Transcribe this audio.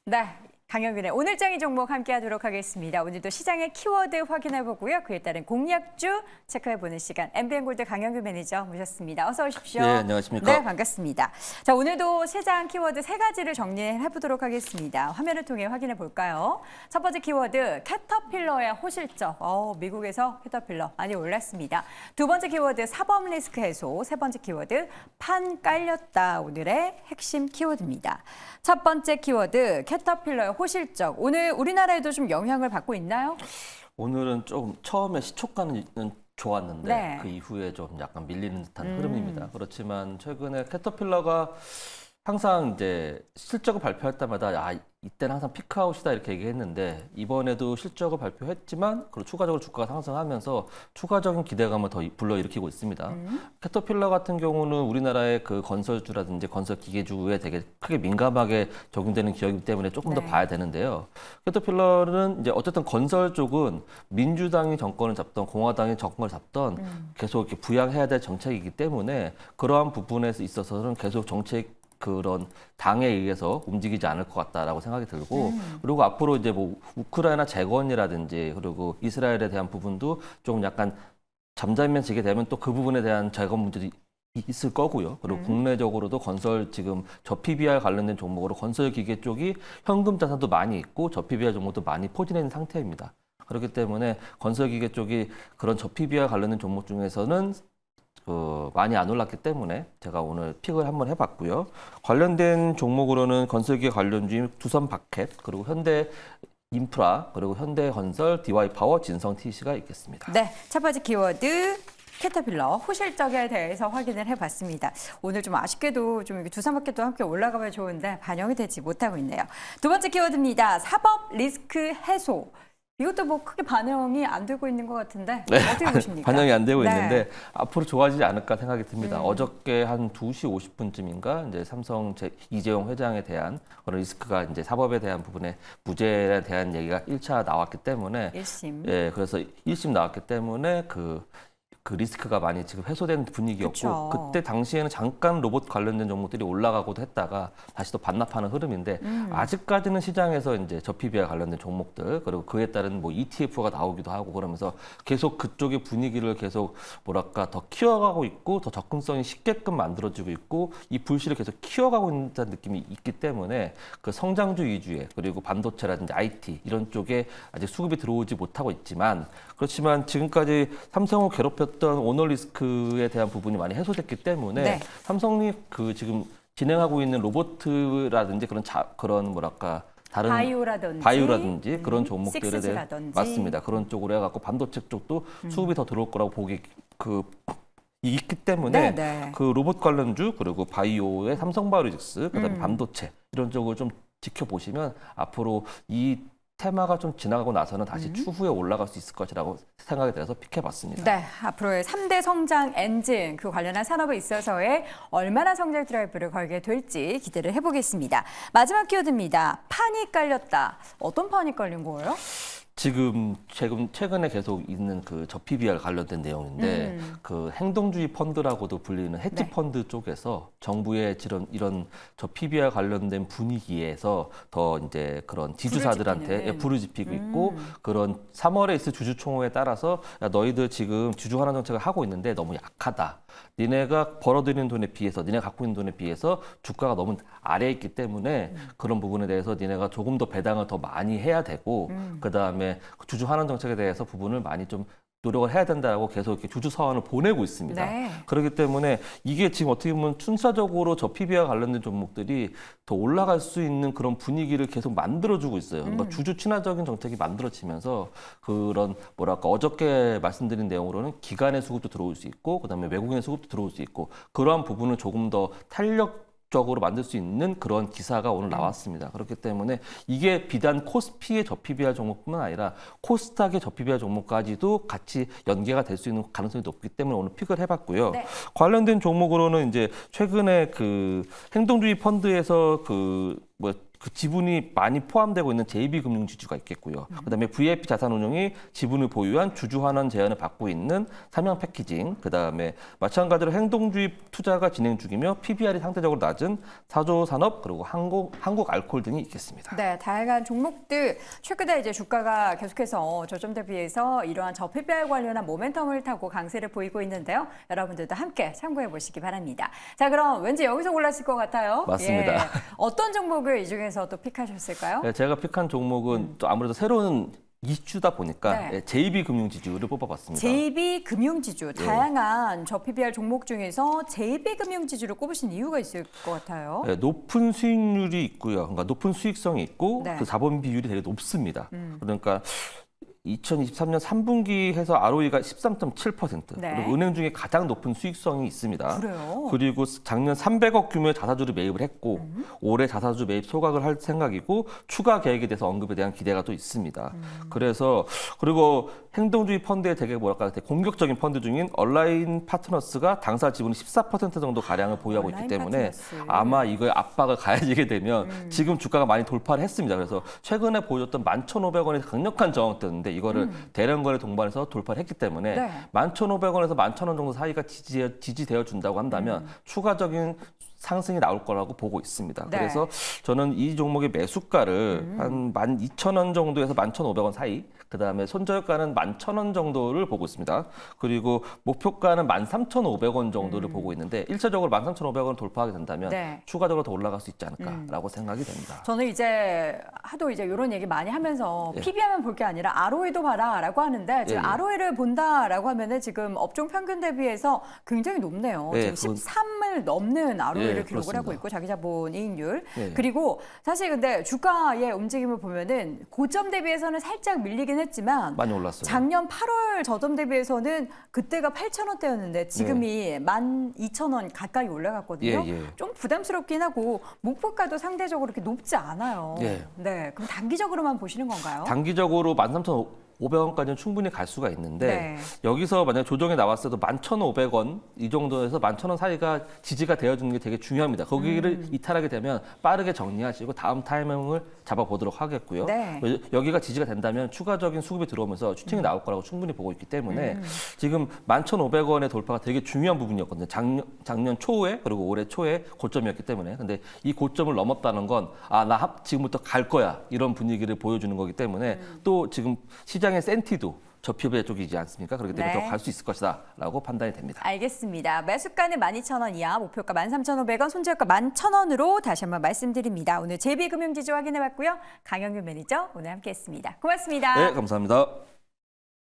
네, 강영균의 오늘장이 종목 함께 하도록 하겠습니다. 오늘도 시장의 키워드 확인해 보고요. 그에 따른 공략주 체크해 보는 시간. MBN골드 강영균 매니저 모셨습니다. 어서 오십시오. 네, 안녕하십니까. 네, 반갑습니다. 자, 오늘도 시장 키워드 세 가지를 정리해 보도록 하겠습니다. 화면을 통해 확인해 볼까요? 첫 번째 키워드 캐터필러의 호실적. 미국에서 캐터필러 많이 올랐습니다. 두 번째 키워드 사법 리스크 해소. 세 번째 키워드 판 깔렸다. 오늘의 핵심 키워드입니다. 첫 번째 키워드 캐터필러의 호실적. 오늘 우리나라에도 좀 영향을 받고 있나요? 오늘은 좀 처음에 시초가는 좋았는데 네. 그 이후에 좀 약간 밀리는 듯한 흐름입니다. 그렇지만 최근에 캐터필러가 항상 이제 실적을 발표할 때마다 이때는 항상 피크아웃이다 이렇게 얘기했는데 이번에도 실적을 발표했지만 그리고 추가적으로 주가가 상승하면서 추가적인 기대감을 더 불러일으키고 있습니다. 캐터필러 같은 경우는 우리나라의 그 건설주라든지 건설 기계주에 되게 크게 민감하게 적용되는 기업이기 때문에 조금 더 네. 봐야 되는데요. 캐터필러는 이제 어쨌든 건설 쪽은 민주당이 정권을 잡던 공화당이 정권을 잡던 계속 이렇게 부양해야 될 정책이기 때문에 그러한 부분에 있어서는 계속 정책 그런 당에 의해서 움직이지 않을 것 같다라고 생각이 들고 그리고 앞으로 이제 뭐 우크라이나 재건이라든지 그리고 이스라엘에 대한 부분도 조금 약간 잠잠면 지게 되면 또 그 부분에 대한 재건 문제도 있을 거고요. 그리고 국내적으로도 건설 지금 저PBR 관련된 종목으로 건설 기계 쪽이 현금 자산도 많이 있고 저PBR 종목도 많이 포진해 있는 상태입니다. 그렇기 때문에 건설 기계 쪽이 그런 저PBR 관련된 종목 중에서는 많이 안 올랐기 때문에 제가 오늘 픽을 한번 해봤고요. 관련된 종목으로는 건설기계 관련주인 두산바켓, 그리고 현대인프라, 그리고 현대건설, DY파워, 진성TC가 있겠습니다. 네, 첫 번째 키워드 캐터필러 호실적에 대해서 확인을 해봤습니다. 오늘 좀 아쉽게도 좀 두산마켓도 함께 올라가면 좋은데 반영이 되지 못하고 있네요. 두 번째 키워드입니다. 사법 리스크 해소. 이것도 뭐 크게 반영이 안 되고 있는 것 같은데 어떻게 보십니까? 반영이 안 되고 네. 있는데 앞으로 좋아지지 않을까 생각이 듭니다. 어저께 한 2시 50분쯤인가 이제 삼성 이재용 회장에 대한 그런 리스크가 이제 사법에 대한 부분에 무죄에 대한 얘기가 1차 나왔기 때문에 1심. 예, 그래서 1심 나왔기 때문에 그 리스크가 많이 지금 해소된 분위기였고 그쵸. 그때 당시에는 잠깐 로봇 관련된 종목들이 올라가고도 했다가 다시 또 반납하는 흐름인데 아직까지는 시장에서 이제 저PBR 관련된 종목들 그리고 그에 따른 뭐 ETF가 나오기도 하고 그러면서 계속 그쪽의 분위기를 계속 뭐랄까 더 키워가고 있고 더 접근성이 쉽게끔 만들어지고 있고 이 불씨를 계속 키워가고 있는 느낌이 있기 때문에 그 성장주 위주의 그리고 반도체라든지 IT 이런 쪽에 아직 수급이 들어오지 못하고 있지만 그렇지만 지금까지 삼성을 괴롭혔던 오너리스크에 대한 부분이 많이 해소됐기 때문에 네. 삼성이 그 지금 진행하고 있는 로봇이라든지 그런 뭐랄까 다른 바이오라든지 그런 종목들에 대해 식스지라든지. 맞습니다. 그런 쪽으로 해갖고 반도체 쪽도 수급이 더 들어올 거라고 보기 있기 때문에 네, 네. 그 로봇 관련주 그리고 바이오의 삼성바이오로직스 그다음에 반도체 이런 쪽을 좀 지켜보시면 앞으로 이 테마가 좀 지나가고 나서는 다시 추후에 올라갈 수 있을 것이라고 생각이 들어서 픽해봤습니다. 네, 앞으로의 3대 성장 엔진 그 관련한 산업에 있어서의 얼마나 성장 드라이브를 걸게 될지 기대를 해보겠습니다. 마지막 키워드입니다. 판이 깔렸다. 어떤 판이 깔린 거예요? 지금 최근에 계속 있는 그 저PBR 관련된 내용인데 그 행동주의 펀드라고도 불리는 헤지 네. 펀드 쪽에서 정부의 이런 저PBR 관련된 분위기에서 더 이제 그런 지주사들한테 불을 지피고 있고 그런 3월에 있을 주주총회에 따라서 야, 너희들 지금 주주 환원 정책을 하고 있는데 너무 약하다. 니네가 벌어들이는 돈에 비해서 니네가 갖고 있는 돈에 비해서 주가가 너무 아래에 있기 때문에 그런 부분에 대해서 니네가 조금 더 배당을 더 많이 해야 되고 그다음에 주주 환원 정책에 대해서 부분을 많이 좀 노력을 해야 된다고 계속 이렇게 주주 서한을 보내고 있습니다. 네. 그렇기 때문에 이게 지금 어떻게 보면 순차적으로 저PBR 관련된 종목들이 더 올라갈 수 있는 그런 분위기를 계속 만들어주고 있어요. 그러니까 주주 친화적인 정책이 만들어지면서 그런 뭐랄까 어저께 말씀드린 내용으로는 기관의 수급도 들어올 수 있고 그다음에 외국인의 수급도 들어올 수 있고 그러한 부분을 조금 더 적으로 만들 수 있는 그런 기사가 오늘 나왔습니다. 그렇기 때문에 이게 비단 코스피의 저PBR 종목뿐만 아니라 코스닥의 저PBR 종목까지도 같이 연계가 될 수 있는 가능성이 높기 때문에 오늘 픽을 해봤고요. 네. 관련된 종목으로는 이제 최근에 그 행동주의 펀드에서 그 지분이 많이 포함되고 있는 JB금융지주가 있겠고요. 그다음에 VIP 자산운용이 지분을 보유한 주주환원 제한을 받고 있는 삼양 패키징, 그다음에 마찬가지로 행동주의 투자가 진행 중이며 PBR이 상대적으로 낮은 사조산업 그리고 한국알코올 등이 있겠습니다. 네, 다양한 종목들 최근에 이제 주가가 계속해서 저점 대비해서 이러한 저PBR 관련한 모멘텀을 타고 강세를 보이고 있는데요. 여러분들도 함께 참고해 보시기 바랍니다. 자, 그럼 왠지 여기서 골랐을 것 같아요. 맞습니다. 예. 어떤 종목을 이 중에서 또 픽하셨을까요? 네, 제가 픽한 종목은 또 아무래도 새로운 이슈다 보니까 네. JB금융지주를 뽑아봤습니다. JB금융지주, 다양한 저PBR 종목 중에서 JB금융지주를 꼽으신 이유가 있을 것 같아요. 네, 높은 수익률이 있고요. 그러니까 높은 수익성이 있고 네. 그 자본 비율이 되게 높습니다. 그러니까 2023년 3분기 해서 ROE가 13.7%. 네. 그리고 은행 중에 가장 높은 수익성이 있습니다. 그래요? 그리고 작년 300억 규모의 자사주를 매입을 했고 올해 자사주 매입 소각을 할 생각이고 추가 계획에 대해서 언급에 대한 기대가 또 있습니다. 그래서 그리고 행동주의 펀드에 되게 뭐랄까 되게 공격적인 펀드 중인 얼라인 파트너스가 당사 지분의 14% 정도 가량을 보유하고 있기 얼라인 때문에 파트너스. 아마 이거에 압박을 가해지게 되면 지금 주가가 많이 돌파를 했습니다. 그래서 최근에 보여줬던 11,500원에서 강력한 저항대였는데 이거를 대량거래 동반해서 돌파를 했기 때문에 네. 11,500원에서 11,000원 정도 사이가 지지되어 준다고 한다면 추가적인 상승이 나올 거라고 보고 있습니다. 네. 그래서 저는 이 종목의 매수가를 한 12,000원 정도에서 11,500원 사이, 그다음에 손절가는 11,000원 정도를 보고 있습니다. 그리고 목표가는 13,500원 정도를 보고 있는데 일차적으로 13,500원 돌파하게 된다면 네. 추가적으로 더 올라갈 수 있지 않을까라고 생각이 됩니다. 저는 이제 하도 이제 이런 얘기 많이 하면서 예. PBR만 볼 게 아니라 ROE도 봐라라고 하는데 지금 예, 예. ROE를 본다라고 하면은 지금 업종 평균 대비해서 굉장히 높네요. 예, 지금 13을 넘는 ROE를 예, 기록을 그렇습니다. 하고 있고 자기 자본 이익률 예. 그리고 사실 근데 주가의 움직임을 보면은 고점 대비해서는 살짝 밀리긴 했지만 많이 올랐어요. 작년 8월 저점 대비해서는 그때가 8,000원대였는데 지금이 12,000원 가까이 올라갔거든요. 예, 예. 좀 부담스럽긴 하고 목표가도 상대적으로 그렇게 높지 않아요. 예. 네, 그럼 단기적으로만 보시는 건가요? 단기적으로 13,500원까지는 충분히 갈 수가 있는데 네. 여기서 만약 조정이 나왔어도 11,500원 이 정도에서 11,000원 사이가 지지가 되어주는 게 되게 중요합니다. 거기를 이탈하게 되면 빠르게 정리하시고 다음 타이밍을 잡아보도록 하겠고요. 네. 여기가 지지가 된다면 추가적인 수급이 들어오면서 슈팅이 나올 거라고 충분히 보고 있기 때문에 지금 11,500원의 돌파가 되게 중요한 부분이었거든요. 작년 초에 그리고 올해 초에 고점이었기 때문에. 근데 이 고점을 넘었다는 건 나 지금부터 갈 거야 이런 분위기를 보여주는 거기 때문에 또 지금 시장의 센티도 저PBR 쪽이지 않습니까? 그렇기 때문에 네. 더 갈 수 있을 것이다 라고 판단이 됩니다. 알겠습니다. 매수가는 12,000원 이하, 목표가 13,500원, 손절가 11,000원으로 다시 한번 말씀드립니다. 오늘 JB금융지주 확인해봤고요. 강영균 매니저 오늘 함께했습니다. 고맙습니다. 네, 감사합니다.